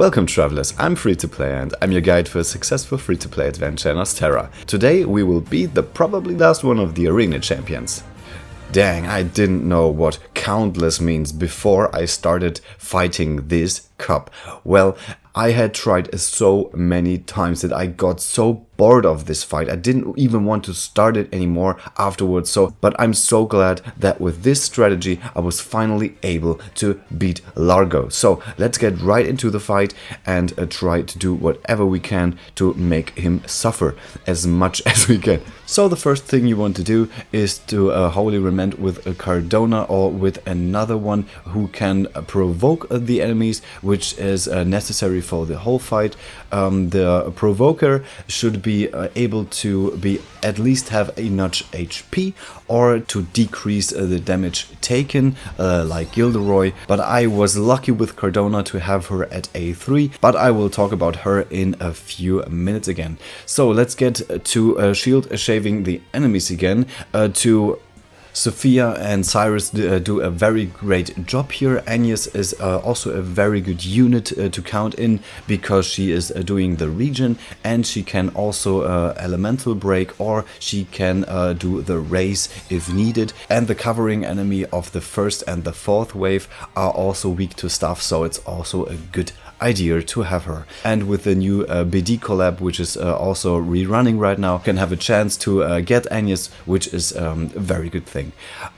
Welcome travelers, I'm Free2Play and I'm your guide for a successful free-to-play adventure in Ostera. Today we will beat the probably last one of the arena champions. Dang, I didn't know what countless means before I started fighting this cup. Well, I had tried so many times that I got so bored of this fight. I didn't even want to start it anymore afterwards. But I'm so glad that with this strategy I was finally able to beat LARGO. So let's get right into the fight and try to do whatever we can to make him suffer as much as we can. So the first thing you want to do is to wholly lament with a Cardona or with another one who can provoke the enemies, which is necessary for the whole fight. The provoker should be able to be at least have a notch HP or to decrease the damage taken, like Gilderoy, but I was lucky with Cardona to have her at A3, but I will talk about her in a few minutes again. So let's get to shield shaving the enemies again. To Sophia and Cyrus do a very great job here. Agnes is also a very good unit to count in because she is doing the regen and she can also elemental break, or she can do the race if needed. And the covering enemy of the first and the fourth wave are also weak to stuff, so it's also a good idea to have her. And with the new BD collab, which is also rerunning right now, can have a chance to get Agnes, which is a very good thing.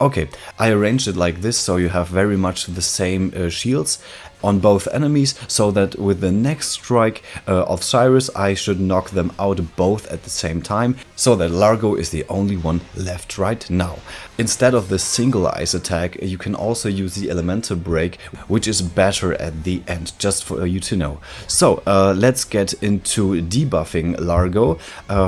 Okay, I arranged it like this so you have very much the same shields on both enemies, so that with the next strike of Cyrus I should knock them out both at the same time, so that LARGO is the only one left right now. Instead of the single ice attack, you can also use the elemental break, which is better at the end, just for you to know. So let's get into debuffing LARGO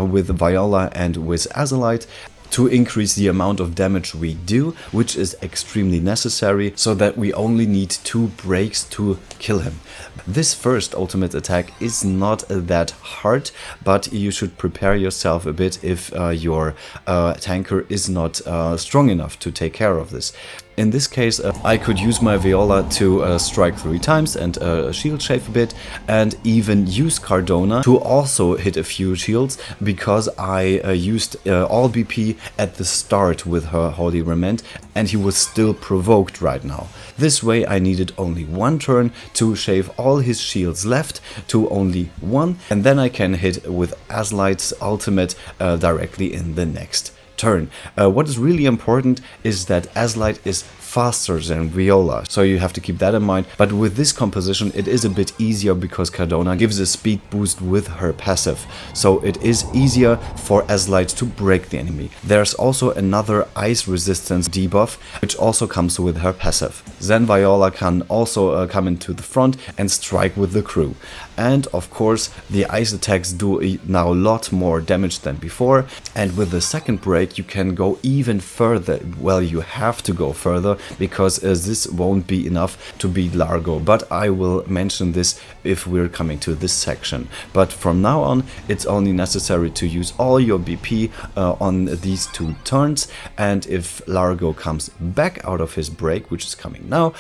with Viola and with Azalite, to increase the amount of damage we do, which is extremely necessary, so that we only need 2 breaks to kill him. This first ultimate attack is not that hard, but you should prepare yourself a bit if your tanker is not strong enough to take care of this. In this case, I could use my Viola to strike 3 times and shield shave a bit, and even use Cardona to also hit a few shields, because I used all BP at the start with her Holy Remand, and he was still provoked right now. This way I needed only 1 turn to shave all his shields left to only 1, and then I can hit with Azalite's ultimate directly in the next turn. What is really important is that Azalite is faster than Viola, so you have to keep that in mind. But with this composition it is a bit easier because Cardona gives a speed boost with her passive, so it is easier for Azalite to break the enemy. There's also another ice resistance debuff which also comes with her passive. Then Viola can also come into the front and strike with the crew. And of course the ice attacks do now a lot more damage than before, and with the second break you can go even further. Well, you have to go further, because this won't be enough to beat LARGO, but I will mention this if we're coming to this section. But from now on it's only necessary to use all your BP on these 2 turns, and if LARGO comes back out of his break, which is coming now,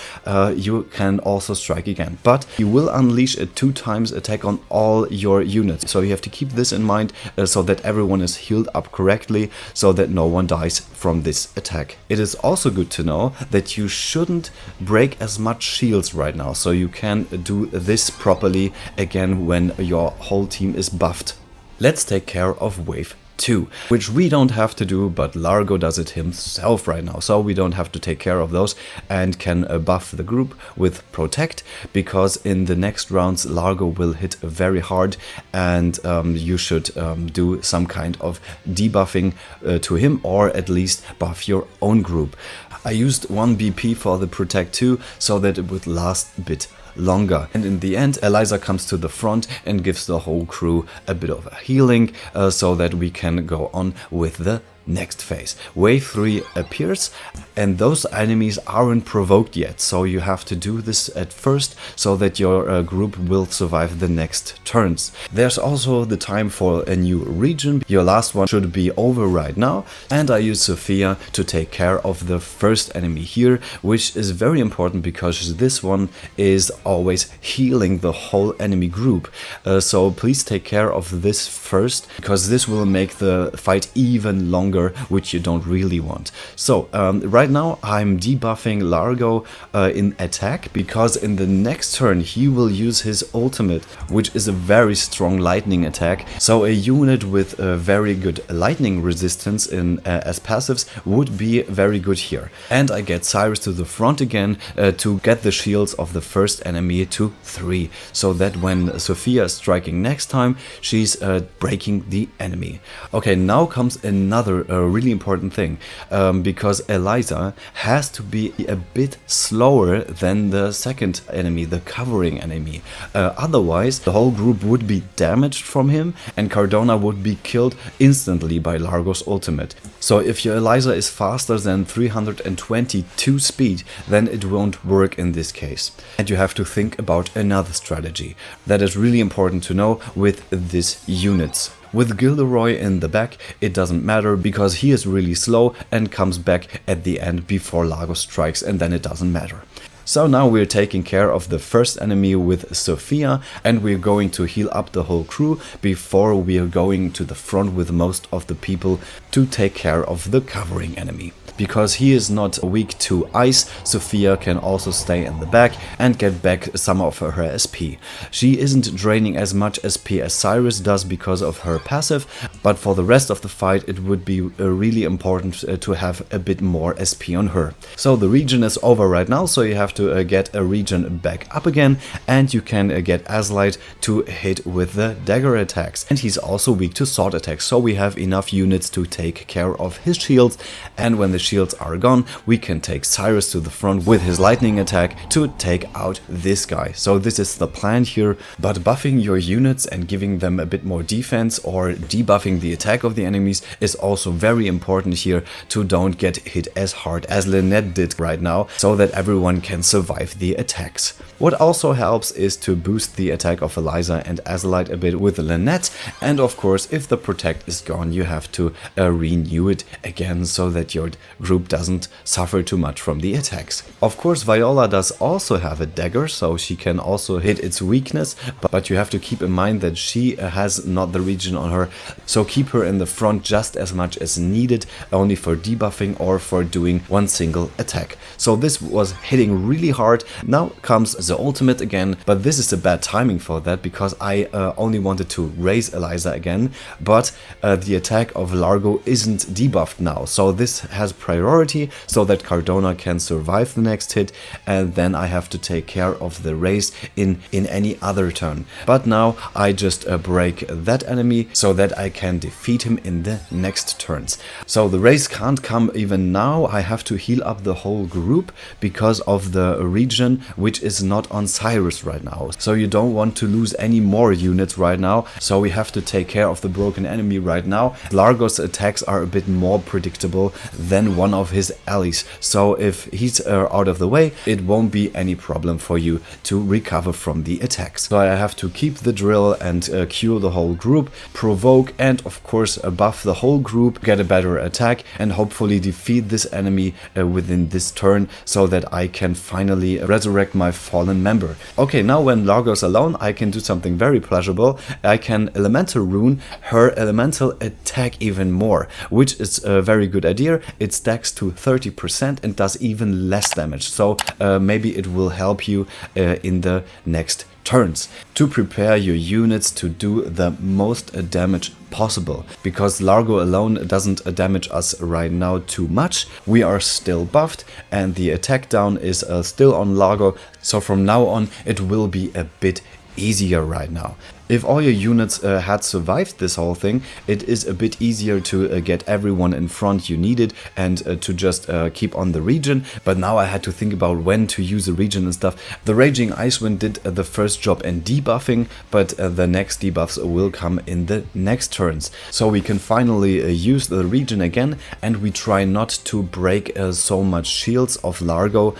you can also strike again, but you will unleash a 2 times attack on all your units, so you have to keep this in mind so that everyone is healed up correctly, so that no one dies from this attack. It is also good to know that you shouldn't break as much shields right now, so you can do this properly again when your whole team is buffed. Let's take care of wave 2, which we don't have to do, but LARGO does it himself right now, so we don't have to take care of those and can buff the group with protect, because in the next rounds LARGO will hit very hard, and you should do some kind of debuffing to him, or at least buff your own group. I used 1 BP for the protect too, so that it would last a bit longer. And in the end Eliza comes to the front and gives the whole crew a bit of a healing, so that we can go on with the next phase. Wave 3 appears, and those enemies aren't provoked yet, so you have to do this at first so that your group will survive the next turns. There's also the time for a new region. Your last one should be over right now, and I use Sophia to take care of the first enemy here, which is very important because this one is always healing the whole enemy group. So please take care of this first, because this will make the fight even longer, which you don't really want. So right now I'm debuffing Largo in attack, because in the next turn he will use his ultimate, which is a very strong lightning attack. So a unit with a very good lightning resistance in as passives would be very good here. And I get Cyrus to the front again to get the shields of the first enemy to 3, so that when Sophia is striking next time, she's breaking the enemy. Okay, now comes another really important thing, because Eliza has to be a bit slower than the second enemy, the covering enemy. Otherwise, the whole group would be damaged from him, and Cardona would be killed instantly by Largo's ultimate. So if your Eliza is faster than 322 speed, then it won't work in this case. And you have to think about another strategy that is really important to know with these units. With Gilderoy in the back, it doesn't matter because he is really slow and comes back at the end before Largo strikes, and then it doesn't matter. So now we're taking care of the first enemy with Sophia, and we're going to heal up the whole crew before we are going to the front with most of the people to take care of the covering enemy. Because he is not weak to ice, Sophia can also stay in the back and get back some of her SP. She isn't draining as much SP as Cyrus does because of her passive, but for the rest of the fight it would be really important to have a bit more SP on her. So the region is over right now, so you have to get a region back up again, and you can get Azlight to hit with the dagger attacks. And he's also weak to sword attacks, so we have enough units to take care of his shields, and when the shields are gone, we can take Cyrus to the front with his lightning attack to take out this guy. So this is the plan here, but buffing your units and giving them a bit more defense or debuffing the attack of the enemies is also very important here to don't get hit as hard as Lynette did right now, so that everyone can survive the attacks. What also helps is to boost the attack of Eliza and Azlight a bit with Lynette, and of course if the protect is gone you have to renew it again so that your group doesn't suffer too much from the attacks. Of course Viola does also have a dagger, so she can also hit its weakness, but you have to keep in mind that she has not the region on her, so keep her in the front just as much as needed, only for debuffing or for doing one single attack. So this was hitting really hard. Now comes the ultimate again, but this is a bad timing for that because I only wanted to raise Eliza again, but the attack of Largo isn't debuffed now, so this has priority so that Cardona can survive the next hit, and then I have to take care of the raise in any other turn. But now I just break that enemy so that I can defeat him in the next turns. So the raise can't come even now. I have to heal up the whole group because of the region which is not on Cyrus right now. So you don't want to lose any more units right now, so we have to take care of the broken enemy right now. Largo's attacks are a bit more predictable than one of his allies, so if he's out of the way, it won't be any problem for you to recover from the attacks. So I have to keep the drill and cure the whole group, provoke, and of course buff the whole group, get a better attack, and hopefully defeat this enemy within this turn so that I can finally resurrect my fallen member. Okay, now when Largo's alone, I can do something very pleasurable. I can elemental rune her elemental attack even more, which is a very good idea. It stacks to 30% and does even less damage, so maybe it will help you in the next turns to prepare your units to do the most damage possible, because Largo alone doesn't damage us right now too much. We are still buffed and the attack down is still on Largo, so from now on it will be a bit easier right now. If all your units had survived this whole thing, it is a bit easier to get everyone in front you needed and to just keep on the region. But now I had to think about when to use the region and stuff. The Raging Icewind did the first job in debuffing, but the next debuffs will come in the next turns. So we can finally use the region again, and we try not to break so much shields of Largo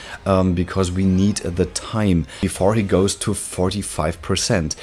because we need the time before he goes to 45%.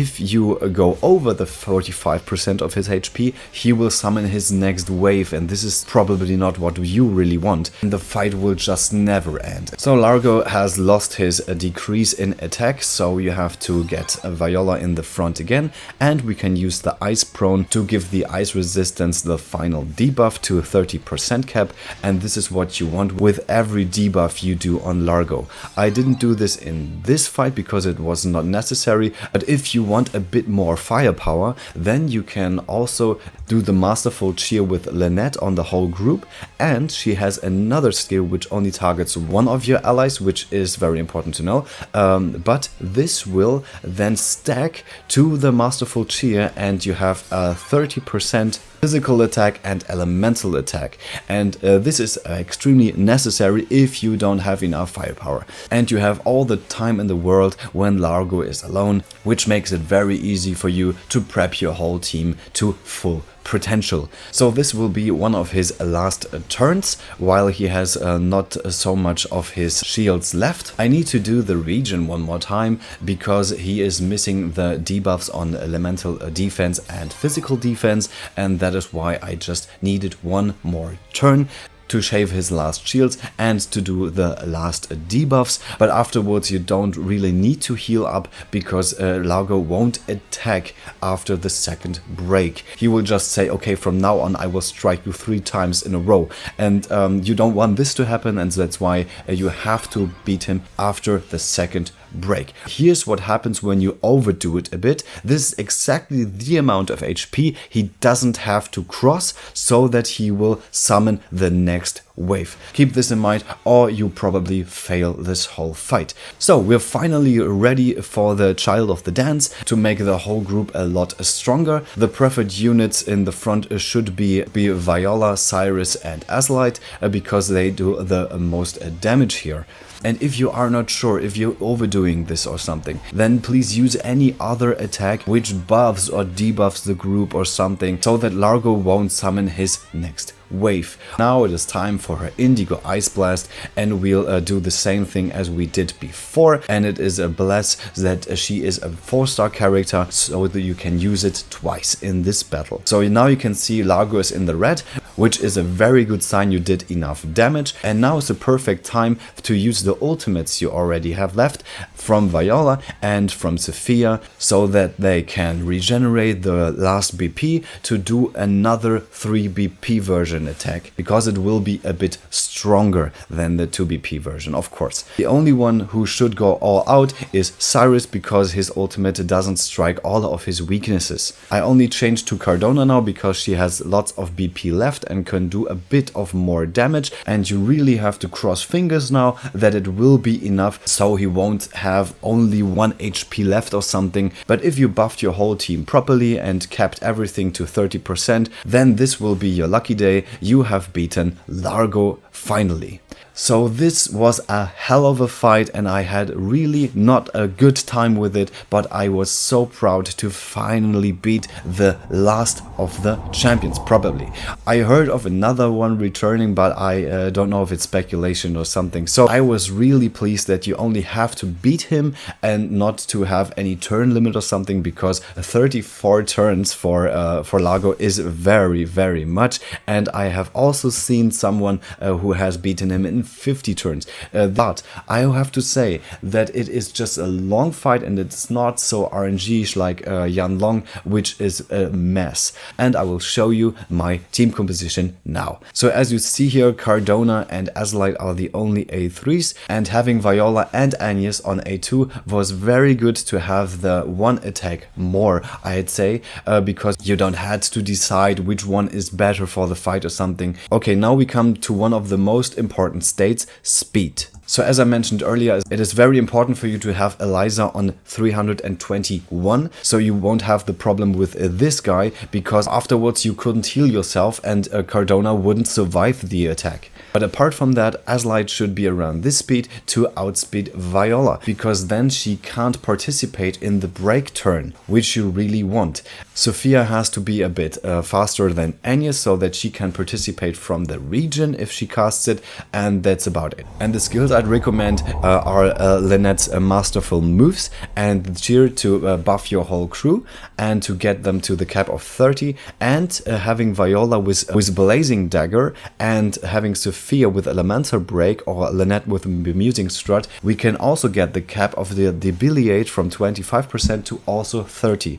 If you go over the 45% of his HP, he will summon his next wave, and this is probably not what you really want, and the fight will just never end. So Largo has lost his decrease in attack, so you have to get Viola in the front again, and we can use the Ice Prone to give the ice resistance the final debuff to 30% cap, and this is what you want with every debuff you do on Largo. I didn't do this in this fight because it was not necessary, but if you want a bit more firepower, then you can also do the Masterful Cheer with Lynette on the whole group, and she has another skill which only targets one of your allies, which is very important to know, but this will then stack to the Masterful Cheer, and you have a 30% physical attack and elemental attack, and this is extremely necessary if you don't have enough firepower and you have all the time in the world when Largo is alone, which makes it very easy for you to prep your whole team to full potential. So this will be one of his last turns, while he has not so much of his shields left. I need to do the region one more time because he is missing the debuffs on elemental defense and physical defense, and that is why I just needed one more turn to shave his last shields and to do the last debuffs. But afterwards you don't really need to heal up because Largo won't attack after the second break. He will just say, okay, from now on I will strike you 3 times in a row, and you don't want this to happen, and that's why you have to beat him after the second break. Here's what happens when you overdo it a bit. This is exactly the amount of HP he doesn't have to cross so that he will summon the next wave. Keep this in mind or you probably fail this whole fight. So we're finally ready for the Child of the Dance to make the whole group a lot stronger. The preferred units in the front should be Viola, Cyrus and Azalite because they do the most damage here. And if you are not sure if you're overdoing this or something, then please use any other attack which buffs or debuffs the group or something so that Largo won't summon his next wave. Now it is time for her Indigo Ice Blast, and we'll do the same thing as we did before, and it is a bless that she is a 4-star character so that you can use it twice in this battle. So now you can see Largo is in the red, which is a very good sign you did enough damage, and now is the perfect time to use the ultimates you already have left from Viola and from Sophia so that they can regenerate the last BP to do another 3 BP version attack, because it will be a bit stronger than the 2 BP version, of course. The only one who should go all out is Cyrus because his ultimate doesn't strike all of his weaknesses. I only changed to Cardona now because she has lots of BP left and can do a bit of more damage, and you really have to cross fingers now that it will be enough so he won't have only 1 HP left or something. But if you buffed your whole team properly and kept everything to 30%, then this will be your lucky day. You have beaten Largo finally. So this was a hell of a fight and I had really not a good time with it, but I was so proud to finally beat the last of the champions, probably. I heard of another one returning, but I don't know if it's speculation or something. So I was really pleased that you only have to beat him and not to have any turn limit or something, because 34 turns for Largo is very, very much. And I have also seen someone who has beaten him in 50 turns, but I have to say that it is just a long fight and it's not so RNG-ish like Yan Long, which is a mess. And I will show you my team composition now. So as you see here, Cardona and Azalite are the only A3s, and having Viola and Agnes on A2 was very good to have the one attack more, I'd say, because you don't had to decide which one is better for the fight or something. Okay, now we come to one of the most important states, speed. So as I mentioned earlier, it is very important for you to have Eliza on 321, so you won't have the problem with this guy, because afterwards you couldn't heal yourself and Cardona wouldn't survive the attack. But apart from that, Azlight should be around this speed to outspeed Viola, because then she can't participate in the break turn, which you really want. Sophia has to be a bit faster than Anya, so that she can participate from the region if she casts it, and that's about it. And the skills I'd recommend are Lynette's masterful moves and the cheer to buff your whole crew and to get them to the cap of 30, and having Viola with Blazing Dagger and having Sophia with Elemental Break or Lynette with Bemusing Strut. We can also get the cap of the Debiliate from 25% to also 30.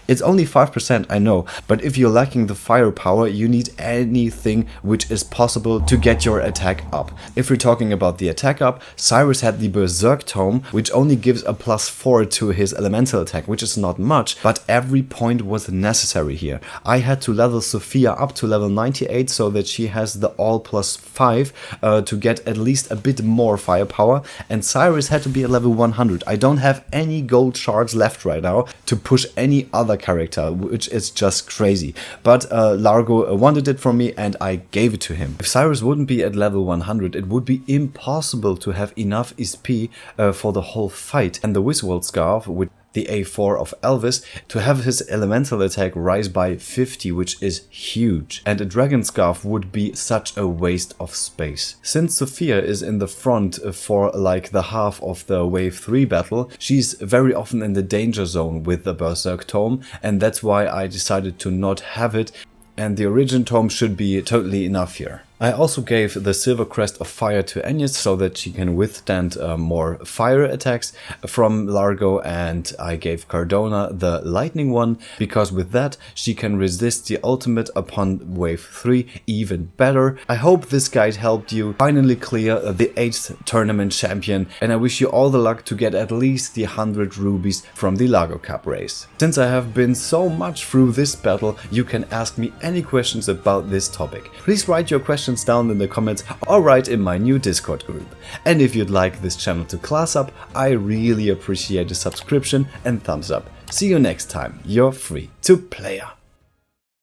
It's only 5%, I know, but if you're lacking the firepower, you need anything which is possible to get your attack up. If we're talking about the attack up, Cyrus had the Berserk Tome, which only gives a +4 to his elemental attack, which is not much, but every point was necessary here. I had to level Sophia up to level 98 so that she has the all +5 to get at least a bit more firepower, and Cyrus had to be at level 100. I don't have any gold shards left right now to push any other character, which is just crazy. But Largo wanted it from me and I gave it to him. If Cyrus wouldn't be at level 100, it would be impossible to have enough SP for the whole fight. And the Wizworld Scarf with the A4 of Elvis to have his elemental attack rise by 50, which is huge. And a Dragon Scarf would be such a waste of space. Since Sophia is in the front for like the half of the wave 3 battle, she's very often in the danger zone with the Berserk Tome, and that's why I decided to not have it, and the Origin Tome should be totally enough here. I also gave the Silver Crest of Fire to Agnes so that she can withstand more fire attacks from Largo, and I gave Cardona the Lightning one because with that she can resist the ultimate upon wave 3 even better. I hope this guide helped you finally clear the 8th tournament champion, and I wish you all the luck to get at least the 100 rubies from the LARGO Cup race. Since I have been so much through this battle, you can ask me any questions about this topic. Please write your questions down in the comments or write in my new Discord group. And if you'd like this channel to class up, I really appreciate a subscription and thumbs up. See you next time, you're free to player.